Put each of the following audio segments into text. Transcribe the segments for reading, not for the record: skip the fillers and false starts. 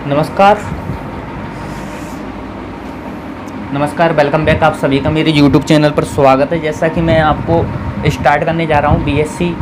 नमस्कार नमस्कार welcome back. आप सभी का मेरे यूट्यूब चैनल पर स्वागत है। जैसा कि मैं आपको स्टार्ट करने जा रहा हूँ बीएससी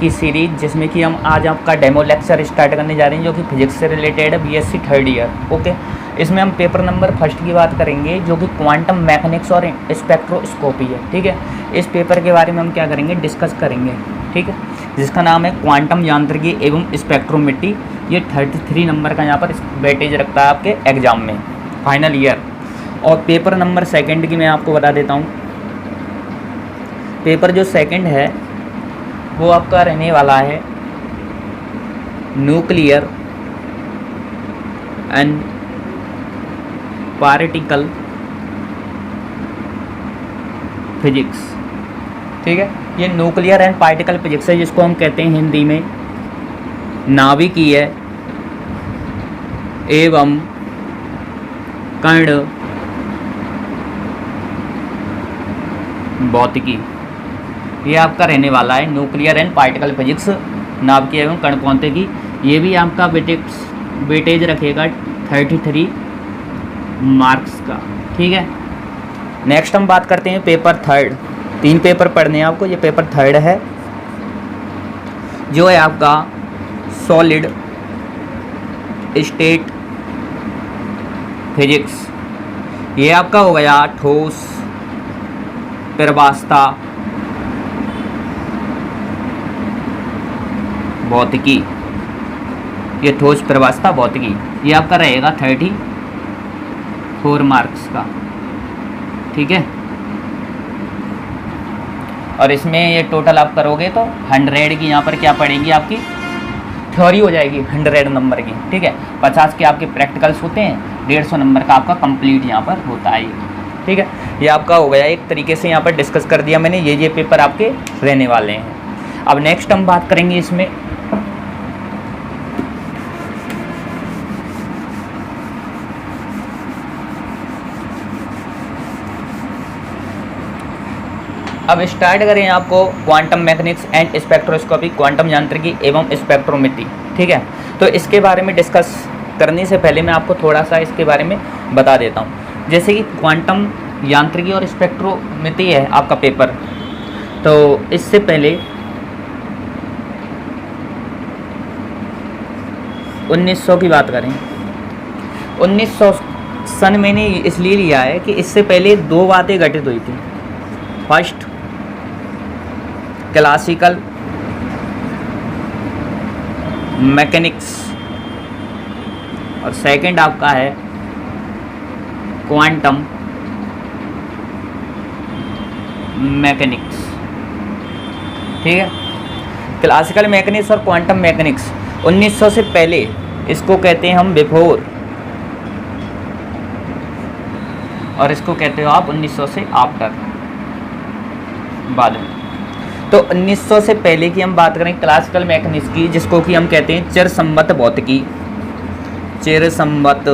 की सीरीज़, जिसमें कि हम आज आपका डेमो लेक्चर स्टार्ट करने जा रहे हैं जो कि फिजिक्स से रिलेटेड है, बीएससी थर्ड ईयर। ओके, इसमें हम पेपर नंबर फर्स्ट की बात करेंगे जो कि क्वांटम मैकेनिक्स और स्पेक्ट्रोस्कोपी है। ठीक है, इस पेपर के बारे में हम क्या करेंगे, डिस्कस करेंगे। ठीक है, जिसका नाम है क्वांटम यांत्रिकी एवं स्पेक्ट्रोमेट्री। ये 33 नंबर का यहाँ पर वेटेज रखता है आपके एग्ज़ाम में फाइनल ईयर। और पेपर नंबर सेकंड की मैं आपको बता देता हूँ। पेपर जो सेकंड है वो आपका रहने वाला है न्यूक्लियर एंड पार्टिकल फिजिक्स। ठीक है, ये न्यूक्लियर एंड पार्टिकल फिजिक्स है, जिसको हम कहते हैं हिंदी में नाभिकीय एवं कण भौतिकी। ये आपका रहने वाला है न्यूक्लियर एंड पार्टिकल फिजिक्स, नाभिकीय एवं कण भौतिकी। ये भी आपका वेटेज रखेगा 33 मार्क्स का। ठीक है, नेक्स्ट हम बात करते हैं पेपर थर्ड। 3 पेपर पढ़ने हैं आपको। ये पेपर थर्ड है जो है आपका सॉलिड स्टेट फिजिक्स। ये आपका हो गया ठोस प्रवास्ता भौतिकी। ये ठोस प्रवास्ता भौतिकी ये आपका रहेगा 34 मार्क्स का। ठीक है, और इसमें ये टोटल आप करोगे तो 100 की यहाँ पर क्या पड़ेगी, आपकी थ्योरी हो जाएगी 100 नंबर की। ठीक है, 50 के आपके प्रैक्टिकल्स होते हैं, 150 नंबर का आपका कंप्लीट यहाँ पर होता है। ठीक है, ये आपका हो गया एक तरीके से यहाँ पर डिस्कस कर दिया मैंने। ये पेपर आपके रहने वाले हैं। अब नेक्स्ट हम बात करेंगे इसमें अब स्टार्ट करें आपको quantum mechanics and spectroscopy, quantum यांत्रिकी एवं स्पेक्ट्रोमेट्री। ठीक है, तो इसके बारे में डिस्कस करने से पहले मैं आपको थोड़ा सा इसके बारे में बता देता हूँ। जैसे कि क्वांटम यांत्रिकी और स्पेक्ट्रोमेट्री है आपका पेपर, तो इससे पहले 1900 की बात करें, 1900 सन मैंने इसलिए लिया है कि इससे पहले 2 बातें घटित हुई थी। फर्स्ट क्लासिकल मैकेनिक्स और सेकंड आपका है क्वांटम मैकेनिक्स। ठीक है, क्लासिकल मैकेनिक्स और क्वांटम मैकेनिक्स 1900 से पहले इसको कहते हैं हम बिफोर, और इसको कहते हो आप 1900 से आफ्टर, बाद में। तो 1900 से पहले की हम बात करें क्लासिकल मैकेनिक्स की, जिसको कि हम कहते हैं चिरसम्मत भौतिकी, चिरसम्मत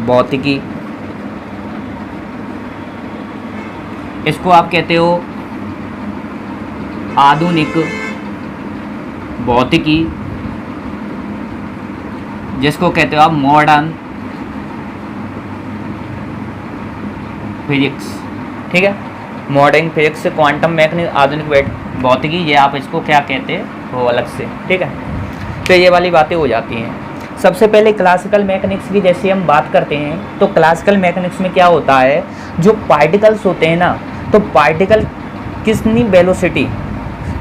भौतिकी। इसको आप कहते हो आधुनिक भौतिकी, जिसको कहते हो आप मॉडर्न फिजिक्स। ठीक है, मॉडर्न फिजिक्स, क्वांटम मैकेनिक्स, आधुनिक भौतिकी, ये आप इसको क्या कहते हो अलग से। ठीक है, तो ये वाली बातें हो जाती हैं। सबसे पहले क्लासिकल मैकेनिक्स की जैसे हम बात करते हैं, तो क्लासिकल मैकेनिक्स में क्या होता है, जो पार्टिकल्स होते हैं ना, तो पार्टिकल कितनी वेलोसिटी,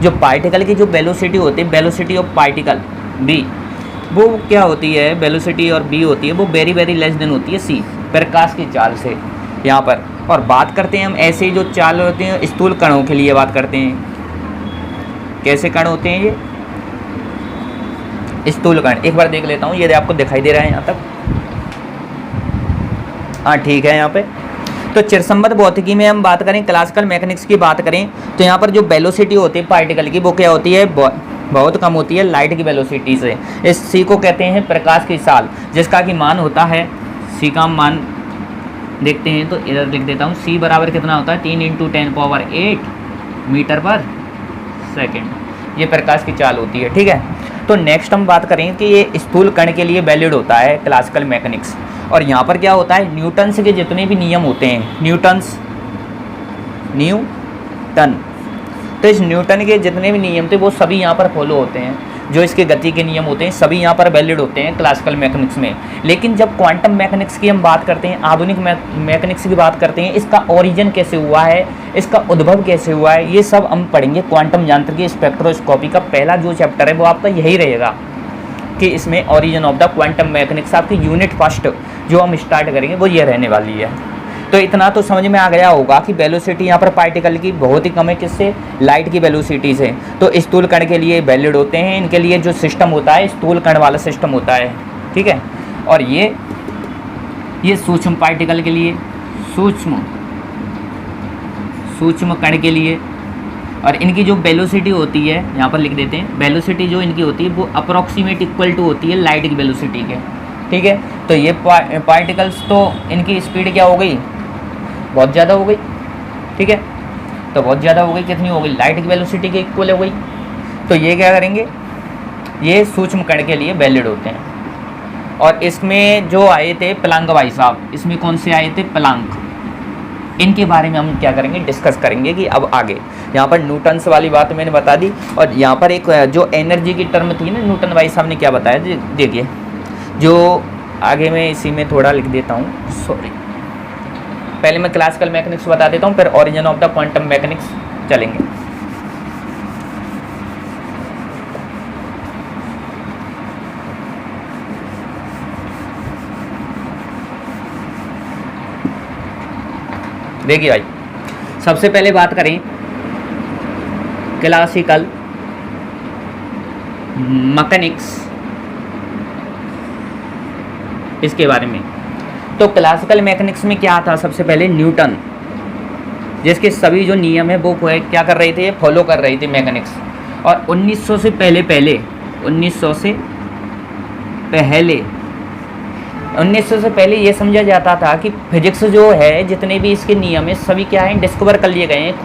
जो पार्टिकल की जो वेलोसिटी होती है, वेलोसिटी ऑफ पार्टिकल बी, वो क्या होती है, वेलोसिटी और बी होती है वो वेरी वेरी लेस देन होती है सी, प्रकाश की चाल से यहाँ पर। और बात करते हैं हम ऐसे जो चाल होते हैं स्थूल कणों के लिए बात करते हैं। कैसे कण होते हैं ये स्थूल कण, एक बार देख लेता हूँ, ये आपको दिखाई दे रहा है यहाँ तक। हाँ ठीक है, यहाँ पे तो चिरसम्मत भौतिकी में हम बात करें, क्लासिकल मैकेनिक्स की बात करें, तो यहाँ पर जो वेलोसिटी होती है पार्टिकल की वो क्या होती है, बहुत कम होती है लाइट की वेलोसिटी से। इस सी को कहते हैं प्रकाश की चाल, जिसका कि मान होता है, सी का मान देखते हैं तो इधर लिख देता हूँ, सी बराबर कितना होता है 3 × 10⁸ मीटर पर सेकेंड। ये प्रकाश की चाल होती है। ठीक है, तो नेक्स्ट हम बात करेंगे कि ये स्थूल कण के लिए वैलिड होता है क्लासिकल मैकेनिक्स। और यहाँ पर क्या होता है, न्यूटन्स के जितने भी नियम होते हैं, न्यूटन, तो इस न्यूटन के जितने भी नियम थे वो सभी यहाँ पर फॉलो होते हैं। जो इसके गति के नियम होते हैं सभी यहाँ पर वैलिड होते हैं क्लासिकल मैकेनिक्स में। लेकिन जब क्वांटम मैकेनिक्स की हम बात करते हैं, आधुनिक मैकेनिक्स की बात करते हैं, इसका ओरिजिन कैसे हुआ है, इसका उद्भव कैसे हुआ है, ये सब हम पढ़ेंगे। क्वांटम यांत्रिकी स्पेक्ट्रोस्कोपी का पहला जो चैप्टर है वो आपका यही रहेगा कि इसमें origin of the quantum mechanics, आपकी यूनिट फर्स्ट जो हम स्टार्ट करेंगे वो ये रहने वाली है। तो इतना तो समझ में आ गया होगा कि वेलोसिटी यहाँ पर पार्टिकल की बहुत ही कम है, किससे, लाइट की वेलोसिटी से। तो स्थूल कण के लिए वैलिड होते हैं, इनके लिए जो सिस्टम होता है स्थूल कण वाला सिस्टम होता है, ठीक है। और ये सूक्ष्म पार्टिकल के लिए, सूक्ष्म कण के लिए, और इनकी जो वेलोसिटी होती है यहाँ पर लिख देते हैं, वेलोसिटी जो इनकी होती है वो अप्रॉक्सीमेट इक्वल टू होती है लाइट की वेलोसिटी के, ठीक है। तो ये पार्टिकल्स तो इनकी स्पीड क्या हो गई, बहुत ज़्यादा हो गई, ठीक है। तो बहुत ज़्यादा हो गई, कितनी हो गई, लाइट की वेलोसिटी के इक्वल हो गई। तो ये क्या करेंगे, ये सूक्ष्म कण के लिए वैलिड होते हैं। और इसमें जो आए थे प्लांक भाई साहब, इसमें कौन से आए थे, प्लांक, इनके बारे में हम क्या करेंगे, डिस्कस करेंगे कि अब आगे। यहाँ पर न्यूटन्स वाली बात मैंने बता दी। और यहाँ पर एक जो एनर्जी की टर्म थी ना, न्यूटन भाई साहब ने क्या बताया, देखिए, जो आगे मैं इसी में थोड़ा लिख देता हूँ, सॉरी, पहले मैं क्लासिकल मैकेनिक्स बता देता हूँ, फिर origin of the quantum mechanics चलेंगे। देखिए भाई, सबसे पहले बात करें क्लासिकल मैकेनिक्स, इसके बारे में। तो क्लासिकल मैकेनिक्स में क्या था, सबसे पहले न्यूटन, जिसके सभी जो नियम है वो क्या कर रहे थे, फॉलो कर रहे थे मैकेनिक्स। और 1900 से पहले ये समझा जाता था कि फिजिक्स जो है, जितने भी इसके नियम है सभी क्या हैं, डिस्कवर कर लिए गए हैं,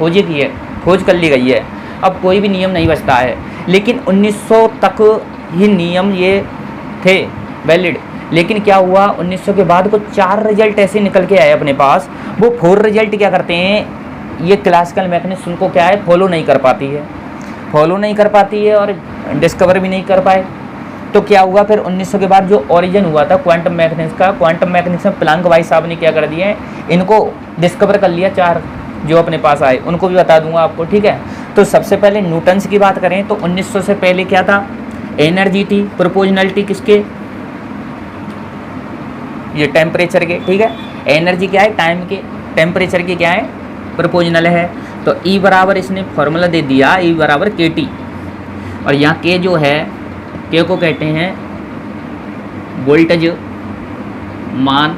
खोज कर ली गई है। अब कोई भी नियम नहीं बचता है। लेकिन 1900 तक ही नियम ये थे वैलिड। लेकिन क्या हुआ, 1900 के बाद को 4 रिजल्ट ऐसे निकल के आए अपने पास। वो 4 रिजल्ट क्या करते हैं, ये क्लासिकल मैकेनिक्स उनको क्या है, फॉलो नहीं कर पाती है और डिस्कवर भी नहीं कर पाए। तो क्या हुआ फिर 1900 के बाद जो ओरिजिन हुआ था क्वांटम मैकेनिक्स का, क्वांटम मैकेनिक्स में प्लांक भाई साहब ने क्या कर दिया है, इनको डिस्कवर कर लिया। 4 जो अपने पास आए उनको भी बता दूंगा आपको, ठीक है। तो सबसे पहले न्यूटन्स की बात करें तो 1900 से पहले क्या था, एनर्जी थी, प्रोपोर्शनलिटी किसके, ये टेम्परेचर के, ठीक है। एनर्जी क्या है, टाइम के, टेम्परेचर के क्या है, प्रोपोर्शनल है। तो E बराबर इसने फॉर्मूला दे दिया, E बराबर KT। और यहाँ K जो है, K को कहते हैं वोल्टेज मान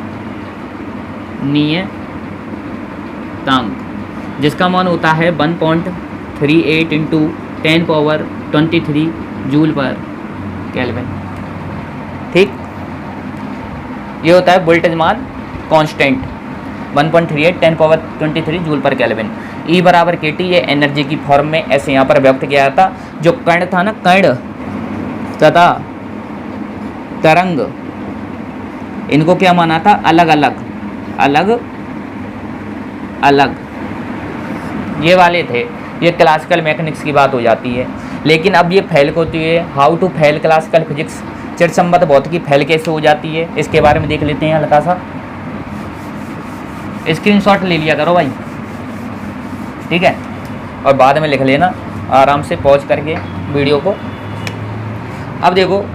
नियतांक, जिसका मान होता है 1.38 इंटू 10⁻23 जूल पर केल्विन, ठीक। ये होता है वोल्टेज मान कांस्टेंट 1.38 10⁻23 जूल पर केल्विन। E बराबर KT, ये एनर्जी की फॉर्म में ऐसे यहाँ पर व्यक्त किया था। जो कण था ना, कण तथा तरंग, इनको क्या माना था, अलग अलग ये वाले थे। ये क्लासिकल मैकेनिक्स की बात हो जाती है। लेकिन अब ये फेल होती है, how to fail classical physics, चिरसम्मत भौतिकी फेल कैसे हो जाती है, इसके बारे में देख लेते हैं हल्का सा। स्क्रीनशॉट ले लिया करो भाई, ठीक है, और बाद में लिख लेना आराम से पॉज करके वीडियो को। अब देखो,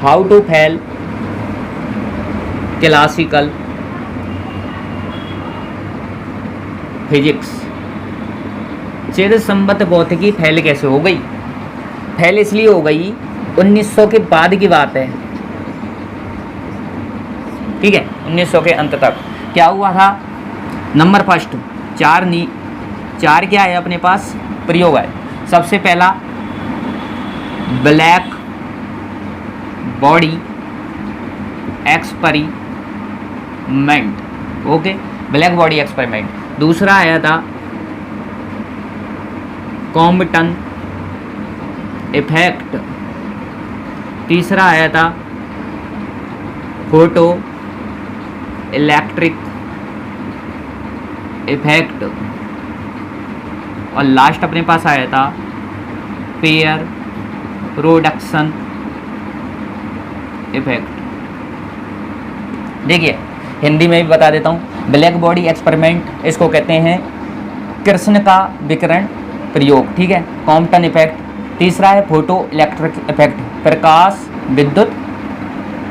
how to fail classical physics, चिरसम्मत भौतिकी फेल कैसे हो गई। फेल इसलिए हो गई, 1900 के बाद की बात है, ठीक है। 1900 के अंत तक क्या हुआ था, नंबर फर्स्ट, 4 क्या है अपने पास, प्रयोग है। सबसे पहला black body experiment, okay, black body experiment. दूसरा आया था कॉम्पटन इफेक्ट, तीसरा आया था फोटो इलेक्ट्रिक इफेक्ट, और लास्ट अपने पास आया था पेयर प्रोडक्शन इफेक्ट। देखिए हिंदी में भी बता देता हूँ, ब्लैक बॉडी एक्सपेरिमेंट इसको कहते हैं कृष्ण का विकिरण प्रयोग, ठीक है, कॉम्पटन इफेक्ट, तीसरा है फोटो इलेक्ट्रिक इफेक्ट, प्रकाश विद्युत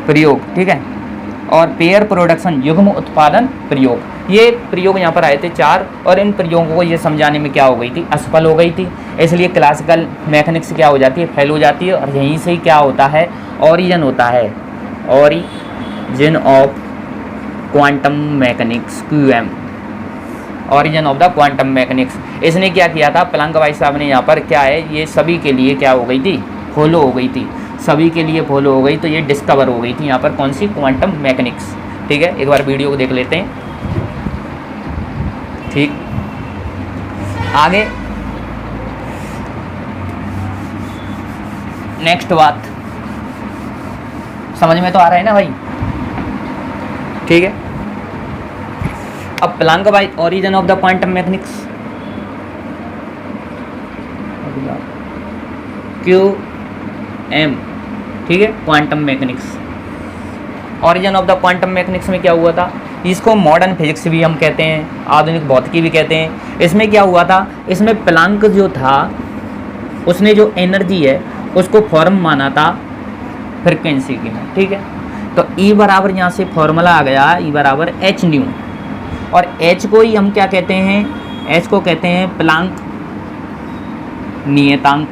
प्रयोग, ठीक है, और पेयर प्रोडक्शन युग्म उत्पादन प्रयोग। ये प्रयोग यहाँ पर आए थे 4, और इन प्रयोगों को ये समझाने में क्या हो गई थी, असफल हो गई थी, इसलिए क्लासिकल मैकेनिक्स क्या हो जाती है, फेल हो जाती है, और यहीं से ही क्या होता है, ओरिजिन होता है, origin of quantum mechanics, QM, origin of the quantum mechanics. इसने क्या किया था, प्लैंक भाई साहब ने यहाँ पर क्या है, ये सभी के लिए क्या हो गई थी, फॉलो हो गई थी, सभी के लिए फॉलो हो गई, तो ये डिस्कवर हो गई थी यहाँ पर कौन सी, क्वांटम मैकेनिक्स, ठीक है। एक बार वीडियो को देख लेते हैं, ठीक। आगे नेक्स्ट बात समझ में तो आ रहा है ना भाई, ठीक है। अब Planck by origin of the quantum mechanics, QM, ठीक है, quantum mechanics, origin of the quantum mechanics में क्या हुआ था, इसको मॉडर्न फिजिक्स भी हम कहते हैं, आधुनिक भौतिकी भी कहते हैं। इसमें क्या हुआ था, इसमें प्लैंक जो था उसने जो एनर्जी है उसको फॉर्म माना था फ्रिक्वेंसी की में, ठीक है। तो E बराबर यहाँ से फॉर्मूला आ गया, E बराबर h न्यू, और h को ही हम क्या कहते हैं, h को कहते हैं प्लैंक नियतांक,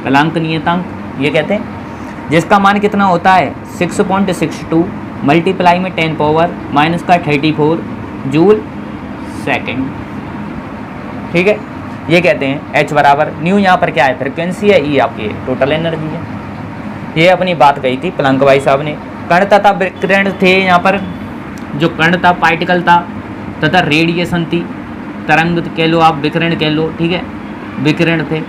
प्लैंक नियतांक ये कहते हैं, जिसका मान कितना होता है 6.62 मल्टीप्लाई में 10 पावर माइनस का 34 जूल सेकेंड, ठीक है। ये कहते हैं h बराबर न्यू, यहाँ पर क्या है, फ्रिक्वेंसी है, E आपकी टोटल एनर्जी है। ये अपनी बात कही थी प्लैंक भाई साहब ने। कण तथा विकिरण थे, यहाँ पर जो कण था पार्टिकल था, तथा रेडिएशन थी, तरंग कह लो आप, विकिरण कह लो, ठीक है, विकिरण थे,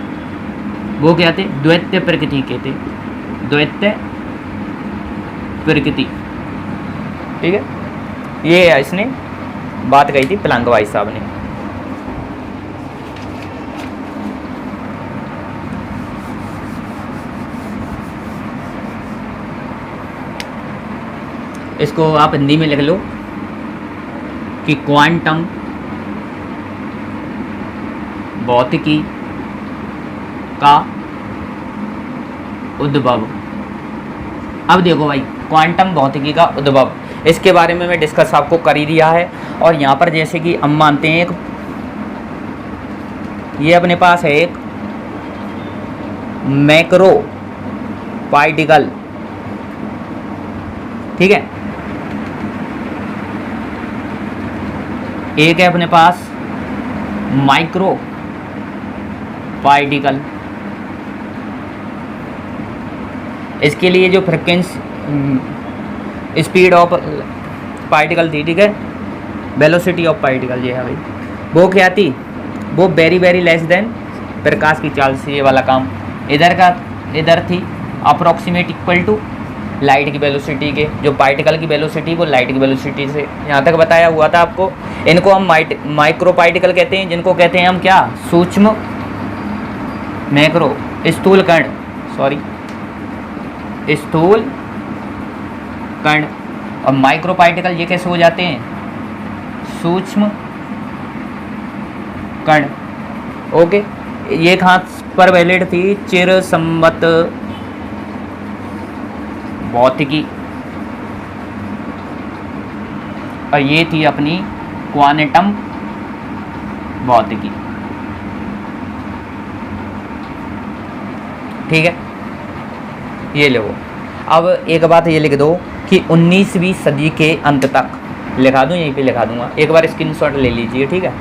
वो क्या थे, द्वैत प्रकृति के थे, द्वैत प्रकृति, ठीक है। ये इसने बात कही थी प्लैंक भाई साहब ने। इसको आप हिंदी में लिख लो कि क्वांटम भौतिकी का उद्भव। अब देखो भाई, क्वांटम भौतिकी का उद्भव, इसके बारे में मैं डिस्कस आपको कर ही दिया है। और यहाँ पर जैसे कि हम मानते हैं एक, ये अपने पास है एक मैक्रो पार्टिकल, ठीक है, एक है अपने पास माइक्रो पार्टिकल। इसके लिए जो फ्रिक्वेंसी स्पीड ऑफ पार्टिकल थी, ठीक है, वेलोसिटी ऑफ पार्टिकल ये है भाई, वो क्या थी, वो वेरी वेरी लेस देन प्रकाश की चाल से, ये वाला काम इधर थी अप्रॉक्सीमेट इक्वल टू लाइट की वेलोसिटी के, जो पार्टिकल की वेलोसिटी वो लाइट की वेलोसिटी से, यहाँ तक बताया हुआ था आपको। इनको हम माइक्रो पार्टिकल कहते हैं, जिनको कहते हैं हम क्या, सूक्ष्म मैक्रो स्थूल कण, सॉरी स्थूल कण, और माइक्रो पार्टिकल ये कैसे हो जाते हैं, सूक्ष्म कण, ओके। ये कहाँ पर वैलिड थी, चिरसम्मत भौतिकी, और ये थी अपनी क्वांटम भौतिकी, ठीक है। ये लो, अब एक बात ये लिख दो कि 19वीं सदी के अंत तक, लिखा दूँ, यहीं पे लिखा दूंगा, एक बार स्क्रीनशॉट ले लीजिए, ठीक है।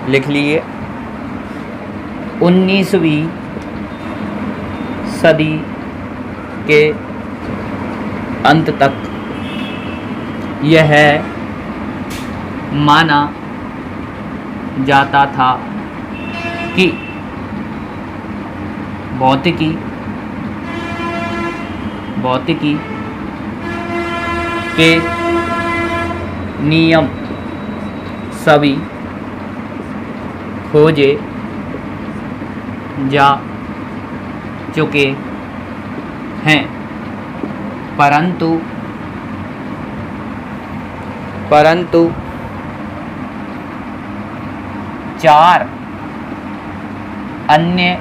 लिख लिए 19वीं सदी के अंत तक यह माना जाता था कि भौतिकी के नियम सभी खोजे जा चुके हैं, परंतु 4 अन्य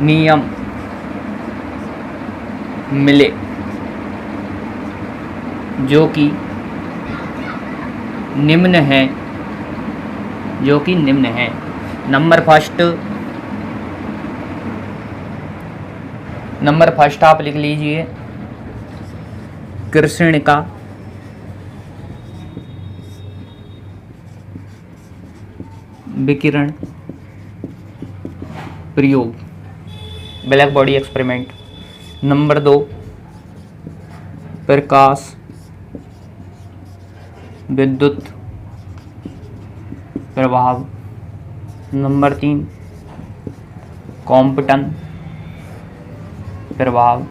नियम मिले जो कि निम्न है। नंबर फर्स्ट आप लिख लीजिए, कृष्ण का विकिरण प्रयोग, ब्लैक बॉडी एक्सपेरिमेंट। नंबर 2 प्रकाश विद्युत प्रभाव। नंबर 3 कॉम्पटन प्रभाव।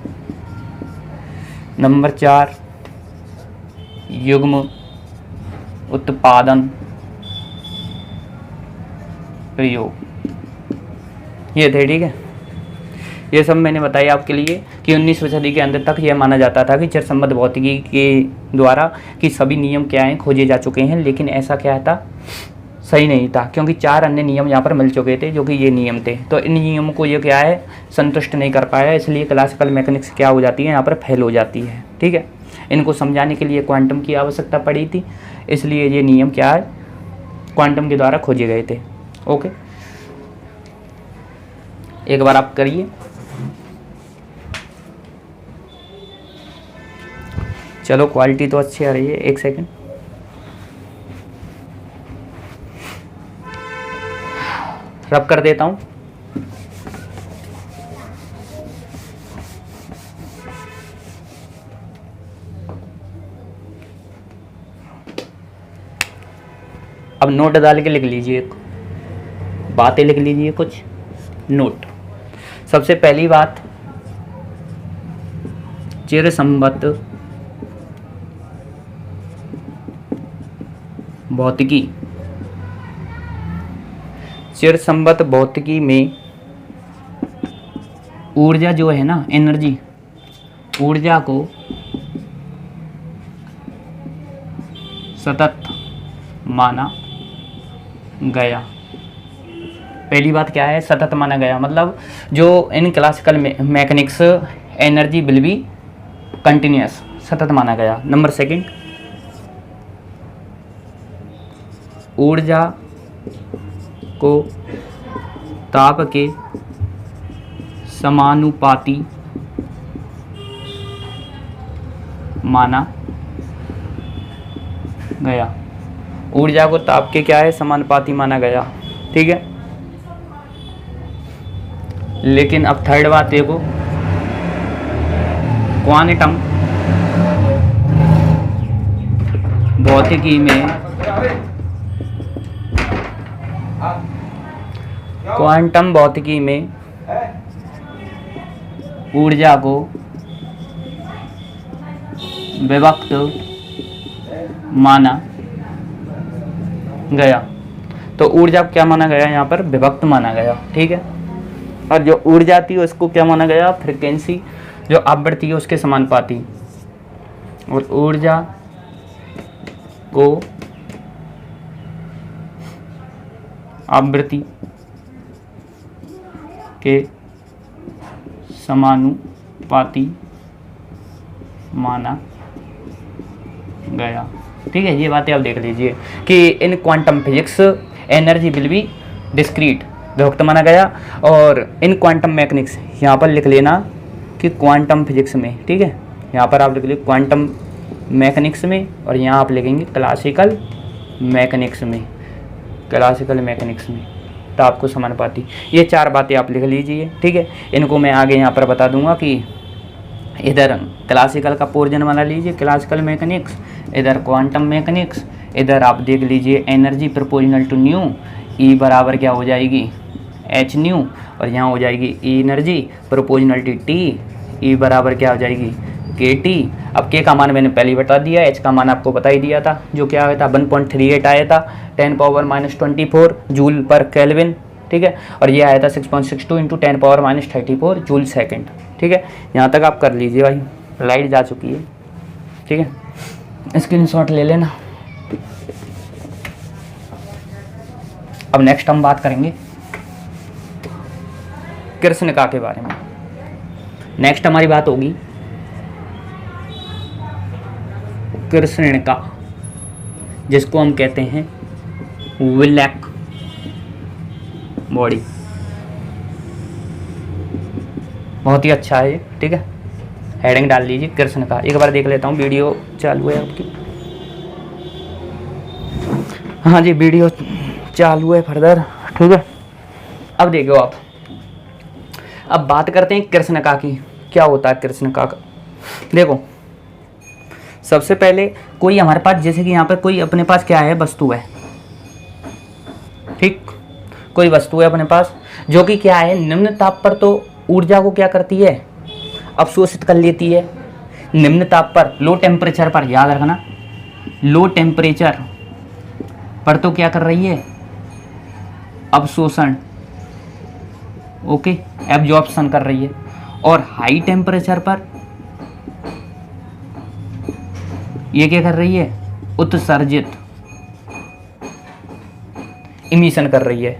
नंबर 4 युग्म उत्पादन प्रयोग। ये थे, ठीक है। ये सब मैंने बताया आपके लिए कि 19वीं सदी के अंत तक यह माना जाता था कि चिरसम्बद्ध भौतिकी के द्वारा कि सभी नियम क्या हैं खोजे जा चुके हैं, लेकिन ऐसा क्या था, सही नहीं था, क्योंकि 4 अन्य नियम यहाँ पर मिल चुके थे जो कि ये नियम थे। तो इन नियमों को ये क्या है, संतुष्ट नहीं कर पाया, इसलिए क्लासिकल मैकेनिक्स क्या हो जाती है, यहाँ पर फेल हो जाती है, ठीक है। इनको समझाने के लिए क्वांटम की आवश्यकता पड़ी थी, इसलिए ये नियम क्या है, क्वांटम के द्वारा खोजे गए थे। ओके, एक बार आप करिए। चलो, क्वालिटी तो अच्छी आ रही है। एक सेकंड, रब कर देता हूँ। अब नोट डाल के लिख लीजिए, बातें लिख लीजिए, कुछ नोट। सबसे पहली बात, चिरसम्बद्ध भौतिकी। चिरसम्बद्ध भौतिकी में ऊर्जा जो है ना, एनर्जी, ऊर्जा को सतत माना गया। पहली बात क्या है, सतत माना गया, मतलब जो in classical mechanics energy will be continuous, सतत माना गया। नंबर 2, ऊर्जा को ताप के समानुपाती माना गया। ऊर्जा को ताप के क्या है, समानुपाती माना गया, ठीक है। लेकिन अब थर्ड बात देखो, क्वांटम भौतिकी में ऊर्जा को विभक्त माना गया। तो ऊर्जा को क्या माना गया, यहाँ पर विभक्त माना गया, ठीक है। और जो ऊर्जा थी उसको क्या माना गया, फ्रीक्वेंसी, जो आवृत्ति है उसके समानुपाती। और ऊर्जा को आवृत्ति के समानुपाती माना गया, ठीक है। ये बातें आप देख लीजिए कि इन quantum physics energy will be discrete, विभक्त माना गया। और इन क्वांटम मैकेनिक्स यहाँ पर लिख लेना कि क्वांटम फिजिक्स में, ठीक है। यहाँ पर आप लिख लीजिए क्वांटम मैकेनिक्स में, और यहाँ आप लिखेंगे क्लासिकल मैकेनिक्स में, क्लासिकल मैकेनिक्स में, तो आपको समानुपाती। ये 4 बातें आप लिख लीजिए, ठीक है। इनको मैं आगे यहाँ पर बता दूंगा कि इधर क्लासिकल का पोर्जन बना लीजिए क्लासिकल मैकेनिक्स, इधर क्वांटम मैकेनिक्स, इधर आप देख लीजिए एनर्जी प्रोपोर्शनल टू न्यू, ई बराबर क्या हो जाएगी एच न्यू, और यहाँ हो जाएगी E energy proportional to T, E बराबर क्या हो जाएगी के टी। अब के का मान मैंने पहले ही बता दिया, एच का मान आपको बता ही दिया था, जो क्या आया था 1.38 आया था 10⁻⁻24 जूल पर केल्विन, ठीक है, और ये आया था 6.62 इंटू 10⁻⁻34 जूल सेकेंड, ठीक है। यहाँ तक आप कर लीजिए भाई, लाइट जा चुकी है, ठीक है, स्क्रीनशॉट ले लेना। अब नेक्स्ट हम बात करेंगे कृष्णिका के बारे में। नेक्स्ट हमारी बात होगी कृष्णिका, जिसको हम कहते हैं ब्लैक बॉडी। बहुत ही अच्छा है ये, ठीक है, हेडिंग डाल लीजिए कृष्णिका। एक बार देख लेता हूँ, वीडियो चालू है आपकी? हाँ जी, वीडियो चालू है फर्दर, ठीक है। अब देखो आप, अब बात करते हैं कृष्णिका की। क्या होता है कृष्णिका का? देखो, सबसे पहले कोई हमारे पास, जैसे कि यहाँ पर कोई अपने पास क्या है, वस्तु है, ठीक, कोई वस्तु है अपने पास जो कि क्या है, निम्न ताप पर तो ऊर्जा को क्या करती है, अवशोषित कर लेती है। निम्न ताप पर, लो टेम्परेचर पर, याद रखना, लो टेम्परेचर पर तो क्या कर रही है, अवशोषण, ओके, एब्जॉर्प्शन कर रही है। और हाई टेम्परेचर पर ये क्या कर रही है, उत्सर्जित, इमिशन कर रही है।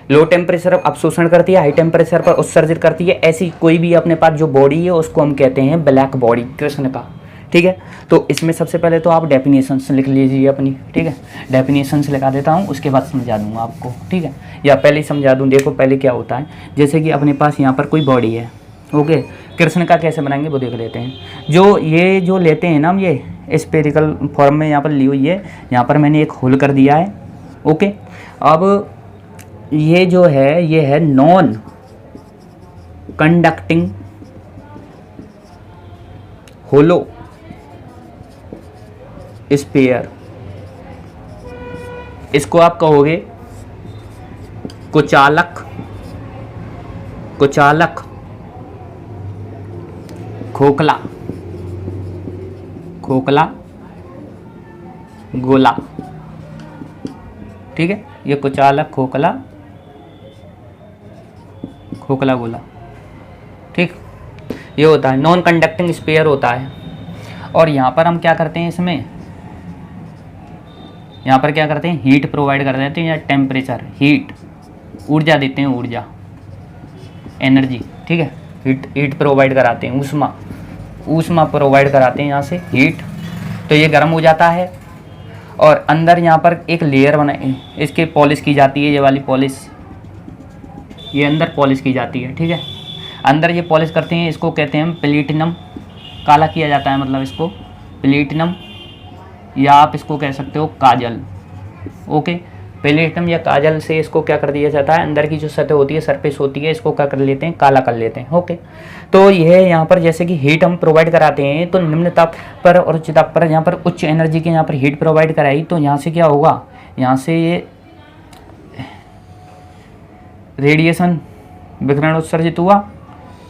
लो टेम्परेचर पर अवशोषण करती है, हाई टेम्परेचर पर उत्सर्जित करती है। ऐसी कोई भी अपने पास जो बॉडी है उसको हम कहते हैं ब्लैक बॉडी, कृष्णिका, ठीक है। तो इसमें सबसे पहले तो आप डेफिनेशंस लिख लीजिए अपनी, ठीक है, डेफिनेशंस लिखा देता हूँ, उसके बाद समझा दूंगा आपको, ठीक है, या पहले ही समझा दूँ। देखो पहले क्या होता है, जैसे कि अपने पास यहाँ पर कोई बॉडी है, ओके, कृष्णिका कैसे बनाएंगे वो देख लेते हैं। जो ये जो लेते हैं ना हम, ये स्फेरिकल फॉर्म में यहाँ पर ली हुई है, यहाँ पर मैंने एक होल कर दिया है, ओके। अब ये जो है, ये है नॉन कंडक्टिंग होलो स्फीयर, इसको आप कहोगे कुचालक, कुचालक, खोखला, खोखला गोला, ठीक है, ये कुचालक, खोखला, खोखला गोला, ठीक, ये होता है नॉन कंडक्टिंग स्फीयर होता है। और यहाँ पर हम क्या करते हैं, इसमें यहाँ पर क्या करते हैं, हीट प्रोवाइड कर देते हैं, या टेम्परेचर, हीट, ऊर्जा देते हैं, ऊर्जा, एनर्जी, ठीक है, हीट प्रोवाइड कराते हैं, ऊष्मा, ऊष्मा प्रोवाइड कराते हैं यहाँ से, हीट। तो ये गर्म हो जाता है, और अंदर यहाँ पर एक लेयर बनाए, इसके पॉलिश की जाती है, ये वाली पॉलिश, ये अंदर पॉलिश की जाती है, ठीक है, अंदर ये पॉलिश करते हैं, इसको कहते हैं प्लेटिनम, काला किया जाता है, मतलब इसको प्लेटिनम, या आप इसको कह सकते हो काजल, ओके। प्लेटिनम या काजल से इसको क्या कर दिया जाता है, अंदर की जो सतह होती है, सरफेस होती है, इसको क्या कर लेते हैं, काला कर लेते हैं, ओके। तो यह यहाँ पर जैसे कि हीट हम प्रोवाइड कराते हैं, तो निम्न ताप पर और उच्च ताप पर, यहाँ पर उच्च एनर्जी के यहाँ पर हीट प्रोवाइड कराई, तो यहाँ से क्या होगा, यहाँ से ये रेडिएशन विकिरण उत्सर्जित हुआ,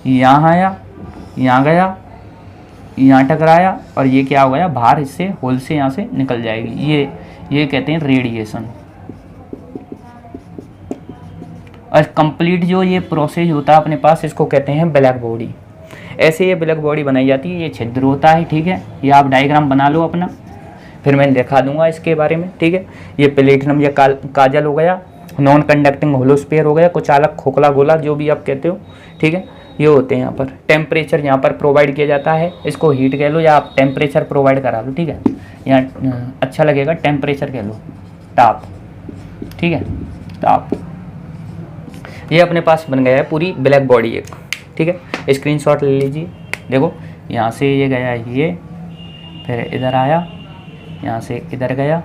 यहाँ आया, यहाँ गया, यहाँ टकराया, और ये क्या हो गया, बाहर इससे होल से यहाँ से निकल जाएगी, ये कहते हैं रेडिएशन। और कंप्लीट जो ये प्रोसेस होता है अपने पास, इसको कहते हैं ब्लैक बॉडी। ऐसे ये ब्लैक बॉडी बनाई जाती है, ये छिद्र होता है, ठीक है, ये आप डायग्राम बना लो अपना, फिर मैं दिखा दूंगा इसके बारे में, ठीक है। ये प्लेटिनम या काजल हो गया, नॉन कंडक्टिंग होलोस्फीयर हो गया, कुचालक, खोखला गोला, जो भी आप कहते हो, ठीक है, ये होते हैं। यहाँ पर टेम्परेचर यहाँ पर प्रोवाइड किया जाता है, इसको हीट कह लो, या आप टेम्परेचर प्रोवाइड करा लो, ठीक है, यहाँ अच्छा लगेगा, टेम्परेचर कह लो, ताप, ठीक है, ताप। ये अपने पास बन गया है पूरी ब्लैक बॉडी एक, ठीक है, स्क्रीनशॉट ले लीजिए। देखो यहाँ से ये गया, ये फिर इधर आया, यहाँ से इधर गया,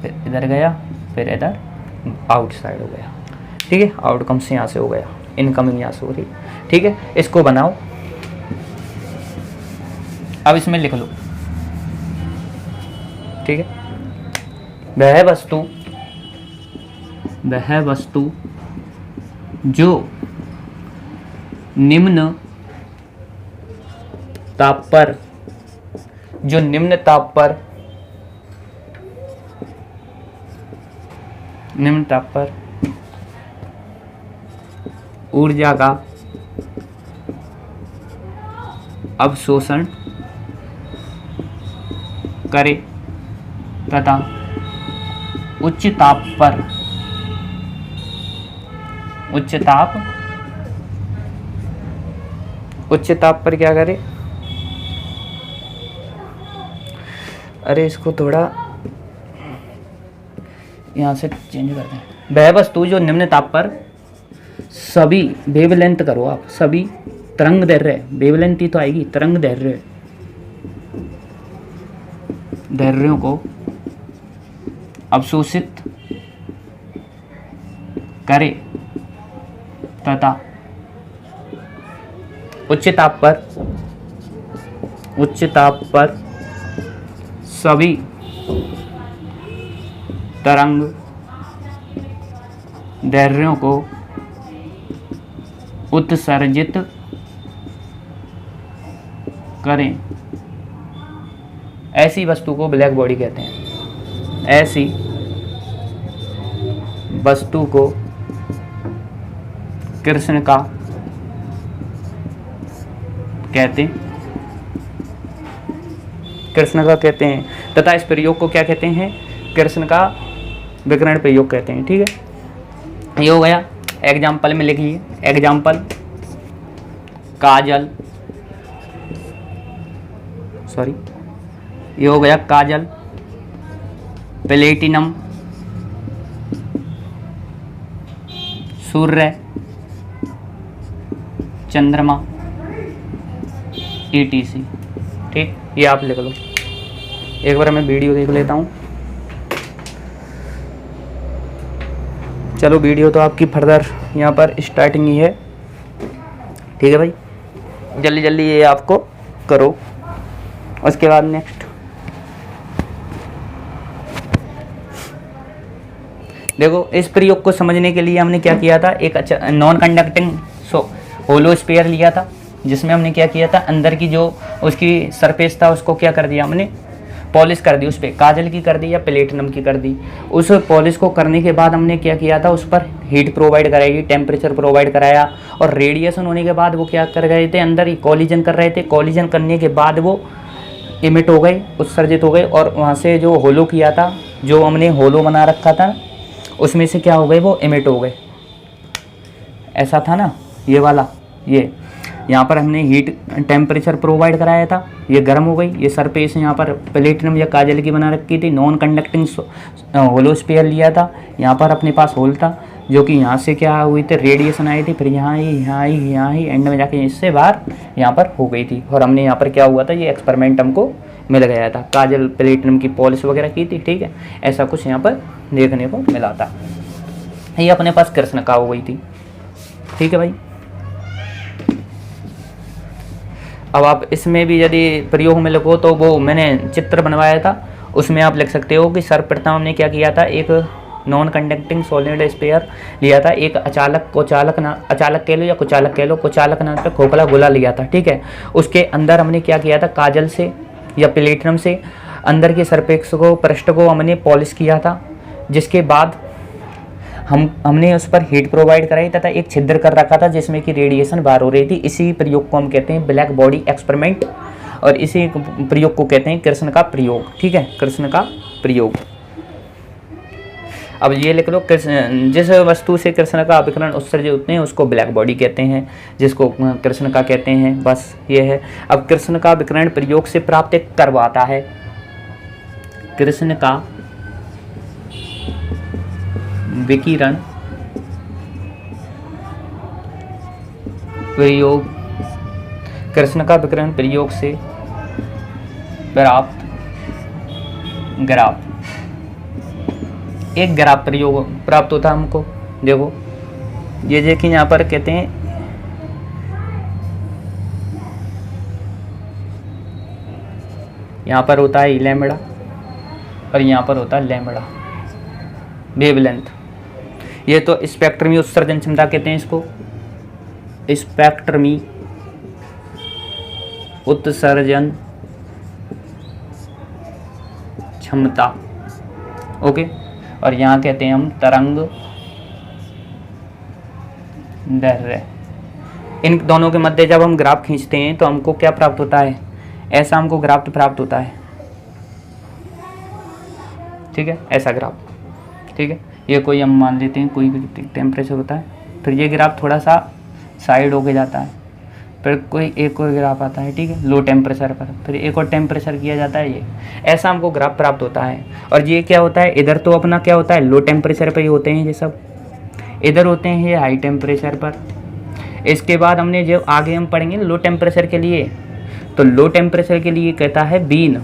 फिर इधर गया, फिर इधर आउटसाइड हो गया, ठीक है, आउटकम से यहाँ से हो गया, इनकमिंग यहाँ से हो रही, ठीक है। इसको बनाओ, अब इसमें लिख लो, ठीक है। वह वस्तु जो निम्न ताप पर ऊर्जा का अवशोषण करे तथा उच्च ताप पर क्या करे, अरे इसको थोड़ा यहाँ से चेंज कर दें। वह वस्तु जो निम्न ताप पर सभी वेवलेंथ करो आप, सभी तरंग दैर्घ्य, वेवलेंथ ही तो आएगी, तरंग दैर्घ्यों को अवशोषित करे तथा उच्च ताप पर सभी तरंग दैर्घ्यों को उत्सर्जित करें, ऐसी वस्तु को ब्लैक बॉडी कहते हैं। ऐसी वस्तु को कृष्ण का कहते हैं तथा इस प्रयोग को क्या कहते हैं, कृष्ण का विकिरण प्रयोग कहते हैं, ठीक है। ये हो गया। एग्जाम्पल में लिखिए, एग्जाम्पल काजल, सॉरी, ये हो गया काजल, प्लेटिनम, सूर्य, चंद्रमा, ETC, ठीक। ये आप लिख लो। एक बार मैं वीडियो देख लेता हूँ। चलो वीडियो तो आपकी फर्दर यहाँ पर स्टार्टिंग ही है, ठीक है भाई। जल्दी जल्दी ये आपको करो। उसके बाद नेक्स्ट देखो, इस प्रयोग को समझने के लिए हमने क्या किया था, एक अच्छा नॉन कंडक्टिंग होलो स्फीयर लिया था, जिसमें हमने क्या किया था, अंदर की जो उसकी सरफेस था उसको क्या कर दिया हमने, पॉलिश कर दी, उस पर काजल की कर दी या प्लेटिनम की कर दी। उस पॉलिश को करने के बाद हमने क्या किया था, उस पर हीट प्रोवाइड कराई, टेम्परेचर प्रोवाइड कराया, और रेडिएशन होने के बाद वो क्या कर रहे थे, अंदर ही कॉलिजन कर रहे थे। कॉलिजन करने के बाद वो इमिट हो गए, उत्सर्जित हो गए, और वहाँ से जो होलो किया था, जो हमने होलो बना रखा था, उसमें से क्या हो गए, वो इमिट हो गए। ऐसा था ना ये वाला, ये यहाँ पर हमने हीट टेम्परेचर प्रोवाइड कराया था, ये गर्म हो गई। ये सरफेस यहाँ पर प्लेटिनम या काजल की बना रखी थी, नॉन कंडक्टिंग होलो स्फीयर लिया था। यहाँ पर अपने पास होल था, जो कि यहाँ से क्या हुई थी, रेडिएशन आई थी, फिर यहाँ ही एंड में जाके इससे बाहर यहाँ पर हो गई थी। और हमने यहाँ पर क्या हुआ था, ये एक्सपेरिमेंट हमको मिल गया था, काजल प्लेटिनम की पॉलिश वगैरह की थी, ठीक है। ऐसा कुछ यहाँ पर देखने को मिला था। ये अपने पास कृष्ण का हो गई थी, ठीक है भाई। अब आप इसमें भी यदि प्रयोग में लिखो तो वो मैंने चित्र बनवाया था, उसमें आप लिख सकते हो कि सर्वप्रथम हमने क्या किया था, एक नॉन कंडक्टिंग सॉलिड स्फीयर लिया था, एक अचालक कह लो या कुचालक कह लो, कुचालक नाम पे खोखला गोला लिया था, ठीक है। उसके अंदर हमने क्या किया था, काजल से या प्लेटिनम से अंदर के सरफेस को, पृष्ठ को हमने पॉलिश किया था, जिसके बाद हमने उस पर हीट प्रोवाइड कराई तथा एक छिद्र कर रखा था जिसमें कि रेडिएशन बाहर हो रही थी। इसी प्रयोग को हम कहते हैं ब्लैक बॉडी एक्सपेरिमेंट, और इसी प्रयोग को कहते हैं कृष्ण का प्रयोग, ठीक है, कृष्ण का प्रयोग। अब ये लिख लो, जिस वस्तु से कृष्ण का अभिकरण उत्सर्जित होते हैं उसको ब्लैक बॉडी कहते हैं, जिसको कृष्ण का कहते हैं, बस ये है। अब कृष्ण का विकिरण प्रयोग से प्राप्त करवाता है, कृष्ण का विकिरण प्रयोग, कृष्ण का विकिरण प्रयोग से प्राप्त ग्राफ, एक ग्राफ प्रयोग प्राप्त होता है हमको। देखो ये देखिए यहाँ पर कहते हैं यहाँ पर होता है लैम्बडा और यहाँ पर होता है लैम्बडा वेवलेंथ। ये तो स्पेक्ट्रमी उत्सर्जन क्षमता कहते हैं इसको, स्पेक्ट्रमी उत्सर्जन क्षमता। ओके, और यहाँ कहते हैं हम तरंग दैर्घ्य। इन दोनों के मध्य जब हम ग्राफ खींचते हैं तो हमको क्या प्राप्त होता है, ऐसा हमको ग्राफ प्राप्त होता है। ठीक है, ऐसा ग्राफ। ठीक है, ये कोई हम मान लेते हैं कोई भी टेम्परेचर होता है, फिर ये ग्राफ थोड़ा सा साइड होके जाता है, फिर कोई एक और ग्राफ आता है। ठीक है, लो टेम्परेचर पर, फिर एक और टेम्परेचर किया जाता है, ये ऐसा हमको ग्राफ प्राप्त होता है। और ये क्या होता है, इधर तो अपना क्या होता है, लो टेम्परेचर पर ही होते हैं ये सब, इधर होते हैं ये हाई टेम्परेचर पर। इसके बाद हमने जो आगे हम पढ़ेंगे लो टेम्परेचर के लिए, तो लो टेम्परेचर के लिए कहता है बीन,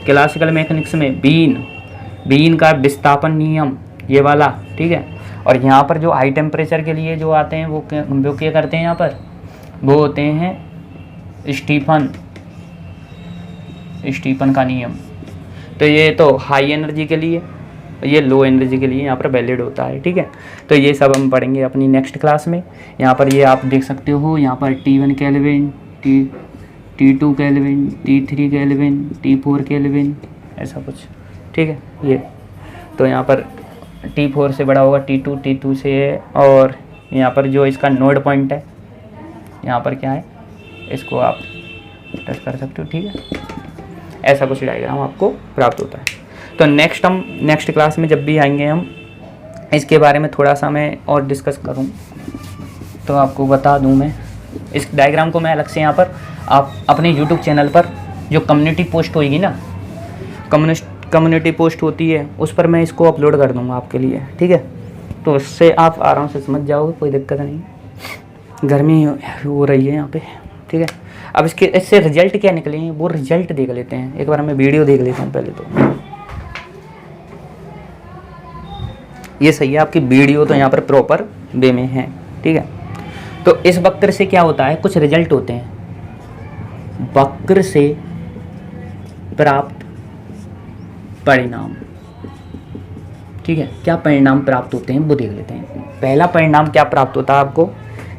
क्लासिकल मैकेनिक्स में बीन का विस्थापन नियम, ये वाला। ठीक है, और यहाँ पर जो हाई टेम्परेचर के लिए जो आते हैं वो क्या करते हैं, यहाँ पर वो होते हैं स्टीफन का नियम। तो ये तो हाई एनर्जी के लिए, ये लो एनर्जी के लिए यहाँ पर वैलिड होता है। ठीक है, तो ये सब हम पढ़ेंगे अपनी नेक्स्ट क्लास में। यहाँ पर ये आप देख सकते हो, यहाँ पर T1 kelvin, T2 kelvin, T3 kelvin, T4 kelvin, ऐसा कुछ। ठीक है, ये तो यहाँ पर T4 से बड़ा होगा T2 से है, और यहाँ पर जो इसका नोड पॉइंट है यहाँ पर क्या है, इसको आप टच कर सकते हो। ठीक है, ऐसा कुछ डायग्राम आपको प्राप्त होता है। तो नेक्स्ट क्लास में जब भी आएंगे हम इसके बारे में थोड़ा सा मैं और डिस्कस करूं तो आपको बता दूं। मैं इस डायग्राम को मैं अलग से यहाँ पर आप अपने YouTube चैनल पर जो कम्युनिटी पोस्ट होगी ना, कम्युनिटी पोस्ट होती है, उस पर मैं इसको अपलोड कर दूंगा आपके लिए। ठीक है, तो उससे आप आराम से समझ जाओगे, कोई दिक्कत नहीं। गर्मी हो रही है यहाँ पे। ठीक है, अब इससे रिजल्ट क्या निकले हैं वो रिजल्ट देख लेते हैं। एक बार मैं वीडियो देख लेता हूँ पहले। तो ये सही है, आपकी वीडियो तो यहाँ पर प्रॉपर वे में है। ठीक है, तो इस वक्र से क्या होता है, कुछ रिजल्ट होते हैं, वक्र से प्राप्त परिणाम। ठीक है, क्या परिणाम प्राप्त होते हैं वो देख लेते हैं। पहला परिणाम क्या प्राप्त होता है आपको,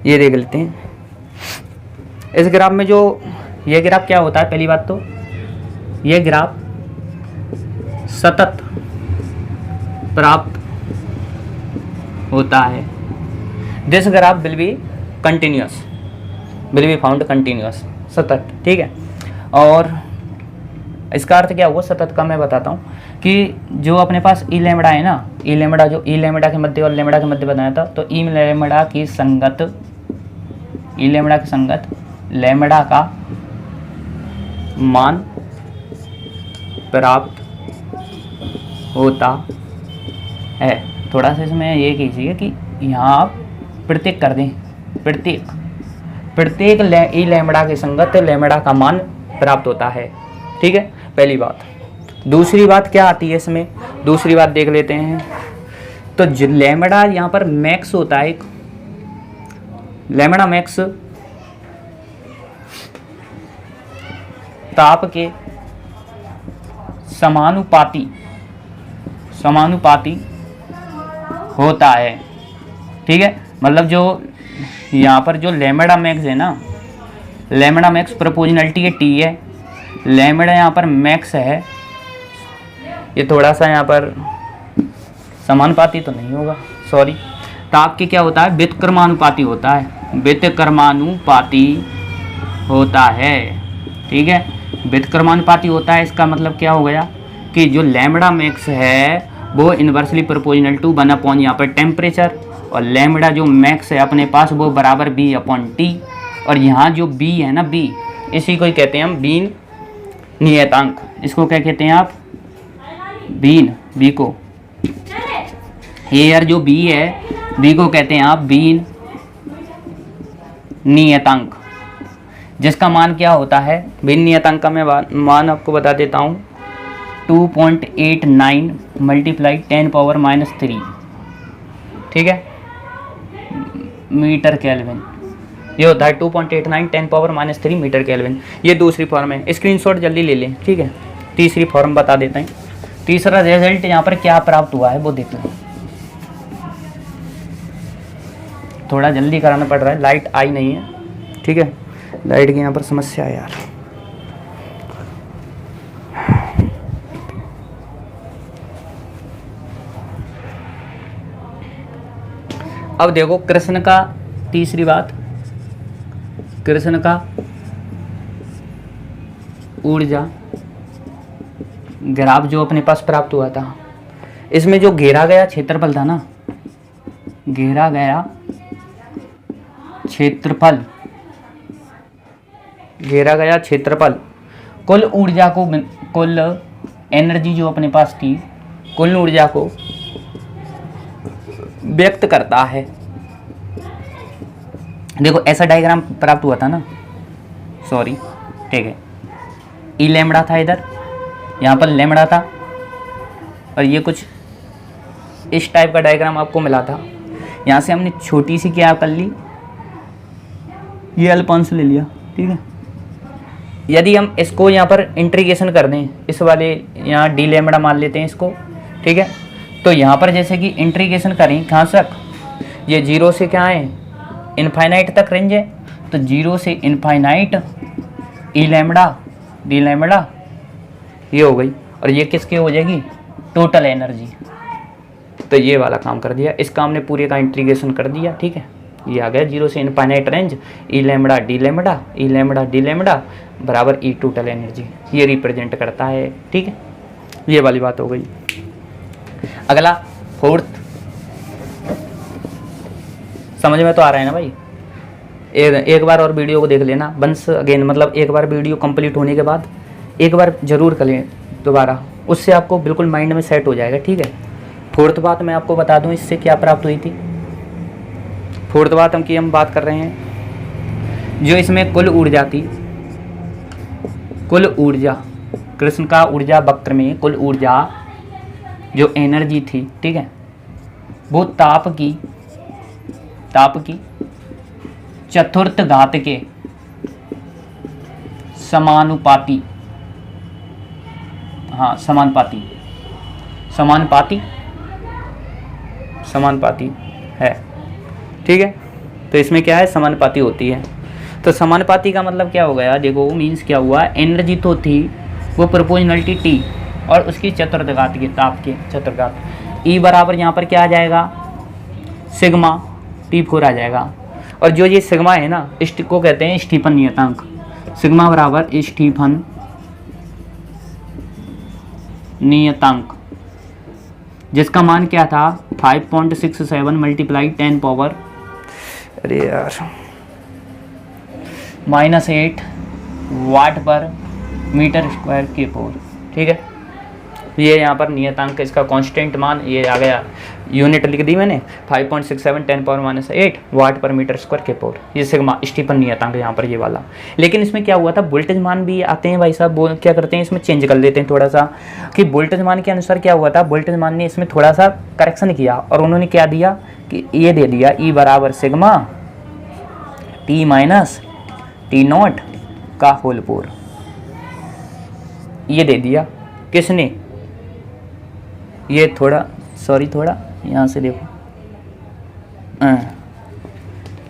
ये देख लेते हैं। इस ग्राफ में जो ये ग्राफ क्या होता है, पहली बात तो ये ग्राफ सतत प्राप्त होता है। This graph will be found continuous, सतत। ठीक है, और इसका अर्थ क्या हुआ सतत का, मैं बताता हूँ कि जो अपने पास ई लैम्बडा है ना, ई लैम्बडा जो ई लैम्बडा के मध्य और लैम्बडा के मध्य बनाया था, तो ई लैम्बडा की संगत लैम्बडा का मान प्राप्त होता है। थोड़ा सा इसमें ये कीजिए कि यहाँ आप प्रत्येक कर दें, प्रत्येक ई लैम्बडा के संगत लैम्बडा का मान प्राप्त होता है। ठीक है, पहली बात। दूसरी बात क्या आती है इसमें, दूसरी बात देख लेते हैं। तो जो लैम्बडा यहाँ पर मैक्स होता है, एक लैम्बडा मैक्स ताप के समानुपाती होता है। ठीक है, मतलब जो यहाँ पर जो लैम्बडा मैक्स है ना, लैम्बडा मैक्स प्रोपोर्शनलिटी के टी है, लैम्बडा यहाँ पर मैक्स है, ये थोड़ा सा यहाँ पर समानुपाती तो नहीं होगा, सॉरी। ताप के क्या होता है, व्युत्क्रमानुपाती होता है, व्युत्क्रमानुपाती होता है। ठीक है, व्युत्क्रमानुपाती होता है, इसका मतलब क्या हो गया कि जो लैम्बडा मैक्स है वो इन्वर्सली प्रोपोर्शनल टू 1 यहाँ पर टेम्परेचर, और लैम्बडा जो मैक्स है अपने पास वो बराबर B/T। और यहाँ जो B है ना, B, इसी को ही कहते हैं हम बीन नियतांक। इसको क्या कहते हैं आप, बीन, बी को, हेयर जो B है, B को कहते हैं आप बीन नियतांक, जिसका मान क्या होता है, बीन नियतांक का मैं मान आपको बता देता हूँ, 2.89 × 10⁻³ ठीक है, मीटर केल्विन। ये होता है 2.89 10⁻³ मीटर केल्विन। ये दूसरी फॉर्म है, स्क्रीनशॉट जल्दी ले लें। ठीक है, तीसरी फॉर्म बता देते हैं। तीसरा रिजल्ट यहाँ पर क्या प्राप्त हुआ है वो देख लो। थोड़ा जल्दी कराना पड़ रहा है, लाइट आई नहीं है, ठीक है, लाइट की यहाँ पर समस्या है यार। अब देखो कृष्ण का, तीसरी बात, कृष्ण का ऊर्जा ग्राफ जो अपने पास प्राप्त हुआ था, इसमें जो घेरा गया क्षेत्रफल था ना, घेरा गया क्षेत्रफल, घेरा गया क्षेत्रफल कुल ऊर्जा को, कुल एनर्जी जो अपने पास थी, कुल ऊर्जा को व्यक्त करता है। देखो ऐसा डायग्राम प्राप्त हुआ था ना, सॉरी, ठीक है, ई लैम्बडा था इधर, यहाँ पर लैम्बडा था, और ये कुछ इस टाइप का डायग्राम आपको मिला था। यहाँ से हमने छोटी सी क्या कर ली, ये अल्पांश ले लिया, ठीक है। यदि हम इसको यहाँ पर इंटीग्रेशन कर दें, इस वाले यहाँ डी लैम्बडा मान लेते हैं इसको, ठीक है, तो यहाँ पर जैसे कि इंटीग्रेशन करें कहाँ तक, ये 0 से क्या है, इनफाइनाइट तक रेंज है, तो 0 से इनफाइनाइट ई लैम्बडा डी लैम्बडा ये हो गई, और ये किसकी हो जाएगी, टोटल एनर्जी। तो ये वाला काम कर दिया, इस काम ने पूरे का इंटीग्रेशन कर दिया, ठीक है। ये आ गया 0 से इनफाइनाइट रेंज ई लैम्बडा डी लैम्बडा, ई लैम्बडा डी लैम्बडा बराबर ई टोटल एनर्जी, ये रिप्रेजेंट करता है, ठीक है। ये वाली बात हो गई। अगला फोर्थ, समझ में तो आ रहा है ना भाई, एक बार और वीडियो को देख लेना वंस अगेन, मतलब एक बार वीडियो कंप्लीट होने के बाद एक बार जरूर कर लें दोबारा, उससे आपको बिल्कुल माइंड में सेट हो जाएगा, ठीक है। फोर्थ बात मैं आपको बता दूं इससे क्या प्राप्त हुई थी। फोर्थ बात हम बात कर रहे हैं, जो इसमें कुल ऊर्जा थी, कुल ऊर्जा, कृष्ण का ऊर्जा वक्र में कुल ऊर्जा जो एनर्जी थी, ठीक है, वो ताप की चतुर्थ घात के समानुपाती, हाँ समानुपाती है, ठीक है। तो इसमें क्या है, समानुपाती होती है। तो समानुपाती का मतलब क्या हो गया, देखो मीन्स क्या हुआ, एनर्जी तो थी वो प्रोपोर्शनलिटी टी और उसकी चतुर्थ के ताप के चतुर्घात, ई बराबर यहाँ पर क्या आ जाएगा, सिग्मा T4 आ जाएगा। और जो ये सिग्मा है ना, इसको कहते हैं स्टीफन नियतांक, सिग्मा बराबर स्टीफन नियतांक, जिसका मान क्या था 5.67 मल्टीप्लाई 10 पावर, अरे यार, -8 वाट पर मीटर स्क्वायर के फोर, ठीक है। ये यहाँ पर नियतांक इसका कांस्टेंट मान ये आ गया, यूनिट लिख दी मैंने 5.67 10 पावर -8 वाट पर मीटर स्क्वायर के फोर, ये सिग्मा स्टीफन नियतांक यहाँ पर ये वाला। लेकिन इसमें क्या हुआ था, वोल्टेज मान भी आते हैं भाई साहब, वो क्या करते हैं इसमें चेंज कर लेते हैं थोड़ा सा, कि वोल्टेज मान के अनुसार क्या हुआ था, वोल्टेज मान ने इसमें थोड़ा सा करेक्शन किया और उन्होंने क्या दिया कि ये दे दिया ई बराबर sigma T minus T not का होल 4, ये दे दिया किसने, ये थोड़ा सॉरी थोड़ा यहाँ से देखो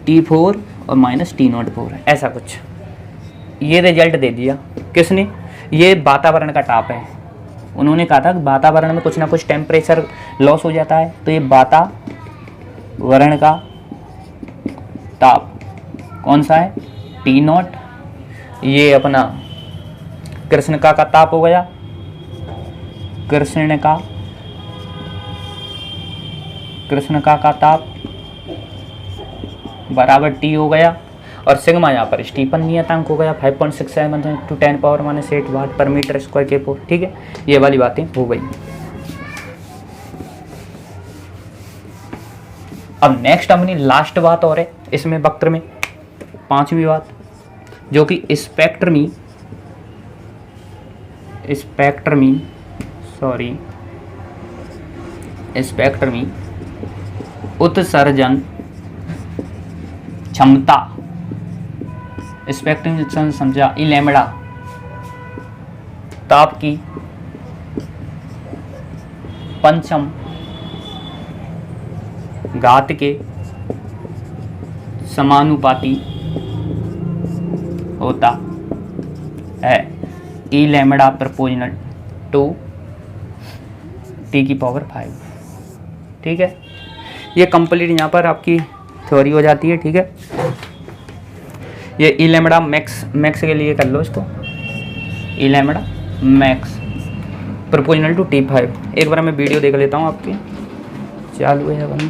T4 और माइनस T04 ऐसा कुछ, ये रिजल्ट दे दिया किसने, ये वातावरण का ताप है। उन्होंने कहा था कि वातावरण में कुछ ना कुछ टेम्परेचर लॉस हो जाता है, तो ये वातावरण का ताप कौन सा है, T0, ये अपना कृष्ण का ताप हो गया, कृष्ण का ताप बराबर T हो गया, और सिग्मा यहाँ पर स्टीफन नियतांक हो गया 5.67 × 10 पावर -8 वाट पर मीटर स्क्वायर के फोर, ठीक है। ये वाली बातें हो गई। अब नेक्स्ट अपनी लास्ट बात और है इसमें वक्र में, पांचवी बात, जो कि स्पेक्ट्रमी उत्सर्जन क्षमता, स्पेक्ट्रम समझा, ई लैम्बडा ताप की पंचम घात के समानुपाती होता है। ई लैम्बडा प्रोपोर्शनल टू टी की पावर 5। ठीक है, ये कंप्लीट यहाँ पर आपकी थ्योरी हो जाती है। ठीक है, ये ई लैम्बडा मैक्स के लिए कर लो इसको, E lambda max proportional to T5। एक बार मैं वीडियो देख लेता हूँ आपकी, चालू है बंद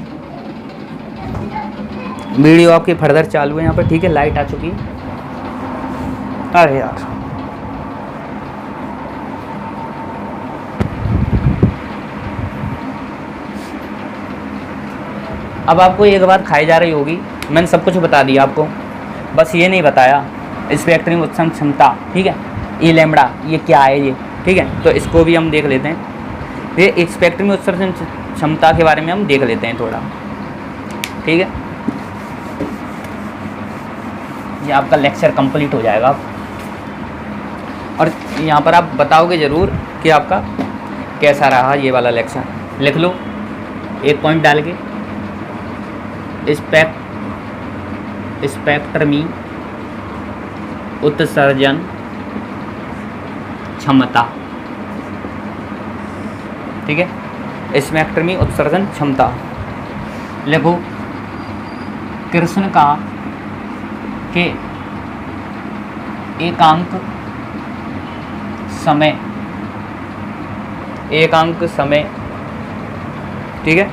वीडियो आपकी फर्दर चालू है यहाँ पर। ठीक है, लाइट आ चुकी है। अरे यार अब आपको एक बात खाई जा रही होगी, मैंने सब कुछ बता दिया आपको, बस ये नहीं बताया स्पेक्ट्रम उत्सर्जन क्षमता। ठीक है, ई लैम्बडा ये क्या है ये। ठीक है, तो इसको भी हम देख लेते हैं। ये स्पेक्ट्रम उत्सर्जन क्षमता के बारे में हम देख लेते हैं थोड़ा। ठीक है, ये आपका लेक्चर कंप्लीट हो जाएगा और यहाँ पर आप बताओगे ज़रूर कि आपका कैसा रहा ये वाला लेक्चर। लिख लो एक पॉइंट डाल के, स्पेक्ट्रमी उत्सर्जन क्षमता। ठीक है, स्पेक्ट्रमी उत्सर्जन क्षमता लिखो। कृष्णिका के एकांक समय ठीक है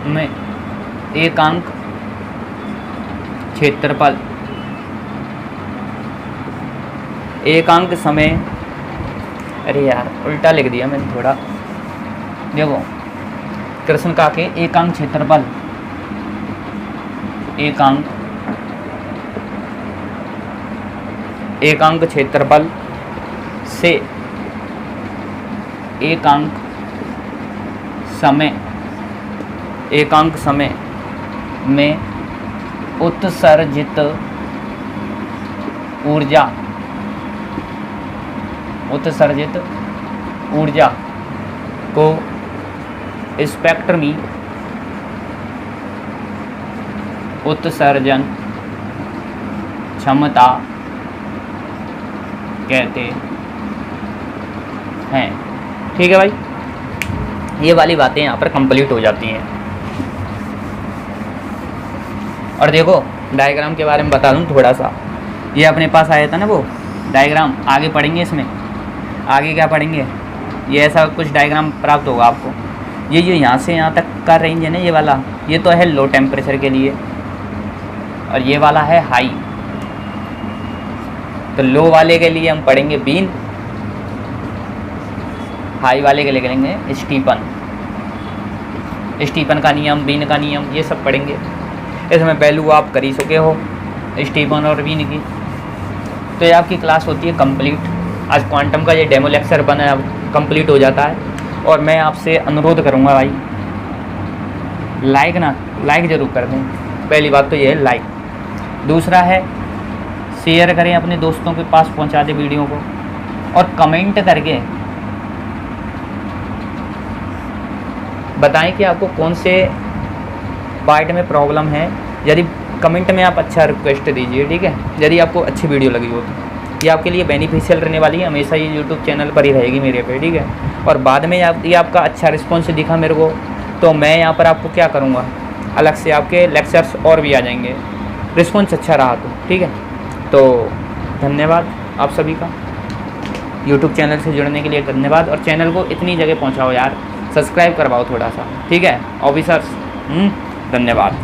में एकांक क्षेत्रफल एकांक समय, अरे यार उल्टा लिख दिया मैंने थोड़ा। देखो, कृष्णिका के एकांक क्षेत्रफल एकांक क्षेत्रफल से एकांक समय में उत्सर्जित ऊर्जा को स्पेक्ट्रमी उत्सर्जन क्षमता कहते हैं। ठीक है भाई, ये वाली बातें यहाँ पर कंप्लीट हो जाती हैं। और देखो डायग्राम के बारे में बता दूँ थोड़ा सा, ये अपने पास आया था ना वो डायग्राम, आगे पढ़ेंगे इसमें। आगे क्या पढ़ेंगे, ये ऐसा कुछ डायग्राम प्राप्त होगा आपको। ये जो यहाँ से यहाँ तक का रेंज है ना, ये वाला, ये तो है लो टेम्परेचर के लिए और ये वाला है हाई। तो लो वाले के लिए हम पढ़ेंगे बीन, हाई वाले के लिए करेंगे स्टीफन का नियम, बीन का नियम, ये सब पढ़ेंगे। इसमें वैल्यू आप कर ही चुके हो स्टीफन और बीन की। तो ये आपकी क्लास होती है कंप्लीट। आज क्वांटम का ये डेमो लेक्चर बना कंप्लीट हो जाता है। और मैं आपसे अनुरोध करूँगा भाई, लाइक ज़रूर कर दें। पहली बात तो ये है लाइक, दूसरा है शेयर करें, अपने दोस्तों के पास पहुंचा दें वीडियो को, और कमेंट करके बताएं कि आपको कौन से पार्ट में प्रॉब्लम है। यदि कमेंट में आप अच्छा रिक्वेस्ट दीजिए, ठीक है, यदि आपको अच्छी वीडियो लगी हो तो ये आपके लिए बेनिफिशियल रहने वाली है। हमेशा ये यूट्यूब चैनल पर ही रहेगी मेरे पे, ठीक है। और बाद में ये आपका अच्छा रिस्पॉन्स दिखा मेरे को, तो मैं यहाँ पर आपको क्या करूँगा, अलग से आपके लेक्चर्स और भी आ जाएंगे, रिस्पॉन्स अच्छा रहा तो, ठीक है। तो धन्यवाद आप सभी का, यूट्यूब चैनल से जुड़ने के लिए धन्यवाद। और चैनल को इतनी जगह पहुँचाओ यार, सब्सक्राइब करवाओ थोड़ा सा, ठीक है ऑफिसर्स। धन्यवाद।